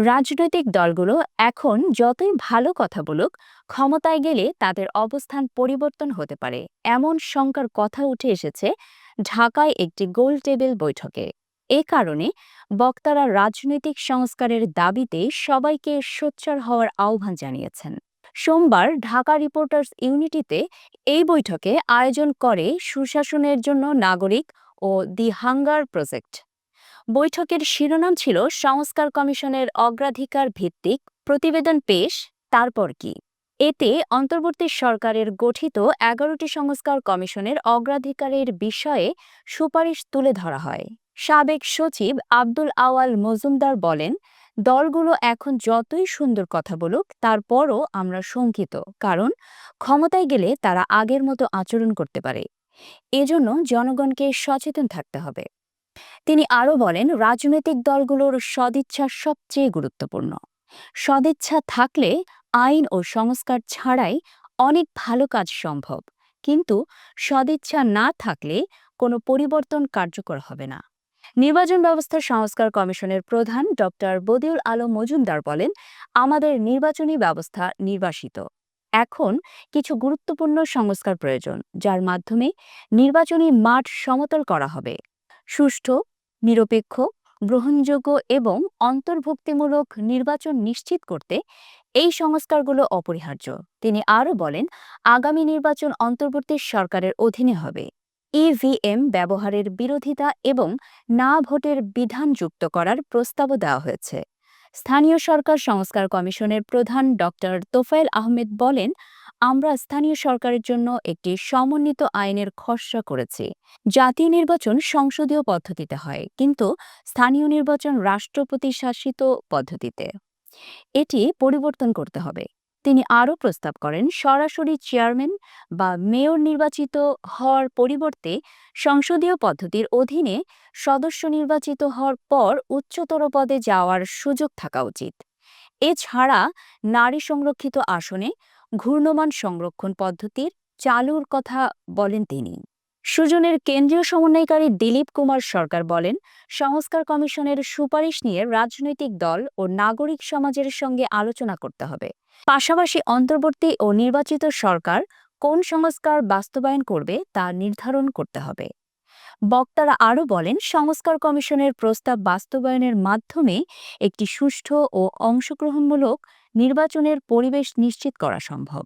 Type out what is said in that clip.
রাজনৈতিক দলগুলো এখন যতই ভালো কথা বলুক, ক্ষমতায় গেলে তাদের অবস্থান পরিবর্তন হতে পারে এমন শঙ্কার কথা উঠে এসেছে ঢাকায় একটি গোল টেবিল বৈঠকে। এ কারণে বক্তারা রাজনৈতিক সংস্কারের দাবিতে সবাইকে সোচ্চার হওয়ার আহ্বান জানিয়েছেন। সোমবার ঢাকা রিপোর্টার্স ইউনিটিতে এই বৈঠকে আয়োজন করে সুশাসনের জন্য নাগরিক ও দি হাঙ্গার প্রজেক্ট। বৈঠকের শিরোনাম ছিল সংস্কার কমিশনের অগ্রাধিকার ভিত্তিক প্রতিবেদন পেশ, তারপর কি। এতে অন্তর্বর্তী সরকারের গঠিত ১১টি সংস্কার কমিশনের অগ্রাধিকারের বিষয়ে সুপারিশ তুলে ধরা হয়। সাবেক সচিব আব্দুল আওয়াল মজুমদার বলেন, দলগুলো এখন যতই সুন্দর কথা বলুক তারপরও আমরা শঙ্কিত, কারণ ক্ষমতায় গেলে তারা আগের মতো আচরণ করতে পারে। এজন্য জনগণকে সচেতন থাকতে হবে। তিনি আরও বলেন, রাজনৈতিক দলগুলোর সদিচ্ছা সবচেয়ে গুরুত্বপূর্ণ। সদিচ্ছা থাকলে আইন ও সংস্কার ছাড়াই অনেক ভালো কাজ সম্ভব, কিন্তু সদিচ্ছা না থাকলে কোনো পরিবর্তন কার্যকর হবে না। নির্বাচন ব্যবস্থা সংস্কার কমিশনের প্রধান ডক্টর বদিউল আলম মজুমদার বলেন, আমাদের নির্বাচনী ব্যবস্থা নির্বাসিত। এখন কিছু গুরুত্বপূর্ণ সংস্কার প্রয়োজন, যার মাধ্যমে নির্বাচনী মাঠ সমতল করা হবে। সুষ্ঠু, নিরপেক্ষ, গ্রহণযোগ্য এবং অন্তর্ভুক্তিমূলক নির্বাচন নিশ্চিত করতে এই সংস্কারগুলো অপরিহার্য। তিনি আরও বলেন, আগামী নির্বাচন অন্তর্বর্তী সরকারের অধীনে হবে। ইভিএম ব্যবহারের বিরোধিতা এবং না ভোটের বিধান যুক্ত করার প্রস্তাবও দেওয়া হয়েছে। স্থানীয় সরকার সংস্কার কমিশনের প্রধান ডক্টর তোফায়েল আহমেদ বলেন, আমরা স্থানীয় সরকারের জন্য একটি সমন্বিত আইনের খসড়া করেছি। জাতীয় নির্বাচন সংসদীয় পদ্ধতিতে হয়, কিন্তু স্থানীয় নির্বাচন রাষ্ট্রপতি শাসিত পদ্ধতিতে। এটি পরিবর্তন করতে হবে। তিনি আরও প্রস্তাব করেন, সরাসরি চেয়ারম্যান বা মেয়র নির্বাচিত হওয়ার পরিবর্তে সংসদীয় পদ্ধতির অধীনে সদস্য নির্বাচিত হওয়ার পর উচ্চতর পদে যাওয়ার সুযোগ থাকা উচিত। এছাড়া নারী সংরক্ষিত আসনে ঘূর্ণমান সংরক্ষণ পদ্ধতির চালুর কথা বলেন তিনি। সুজনের কেন্দ্রীয় সমন্বয়কারী দিলীপ কুমার সরকার বলেন, সংস্কার কমিশনের সুপারিশ নিয়ে রাজনৈতিক দল ও নাগরিক সমাজের সঙ্গে আলোচনা করতে হবে। পাশাপাশি অন্তর্বর্তী ও নির্বাচিত সরকার কোন সংস্কার বাস্তবায়ন করবে তা নির্ধারণ করতে হবে। বক্তারা আরও বলেন, সংস্কার কমিশনের প্রস্তাব বাস্তবায়নের মাধ্যমে একটি সুষ্ঠু ও অংশগ্রহণমূলক নির্বাচনের পরিবেশ নিশ্চিত করা সম্ভব।